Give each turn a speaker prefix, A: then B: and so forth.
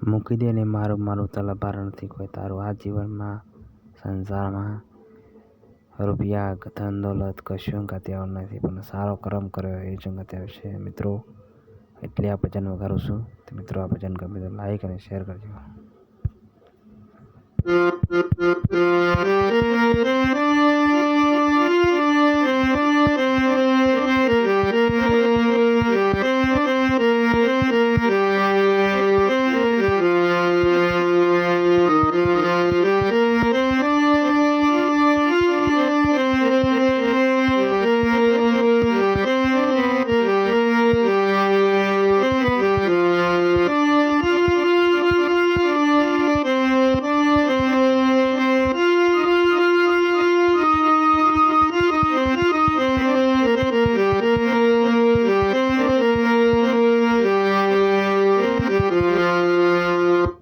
A: મૂકી દે ને મારું મારું તલભાર નથી કોઈ તારું આ જીવનમાં સંસારમાં રૂપિયા ધન દોલત કશું ગત્યાઓ નથી પણ સારો કર્મ કર્યો એ જ ગત્યાઓ છે મિત્રો. એટલે આ ભજન વગાડું છું તો મિત્રો આ ભજન ગમે તો લાઈક અને શેર કરજો.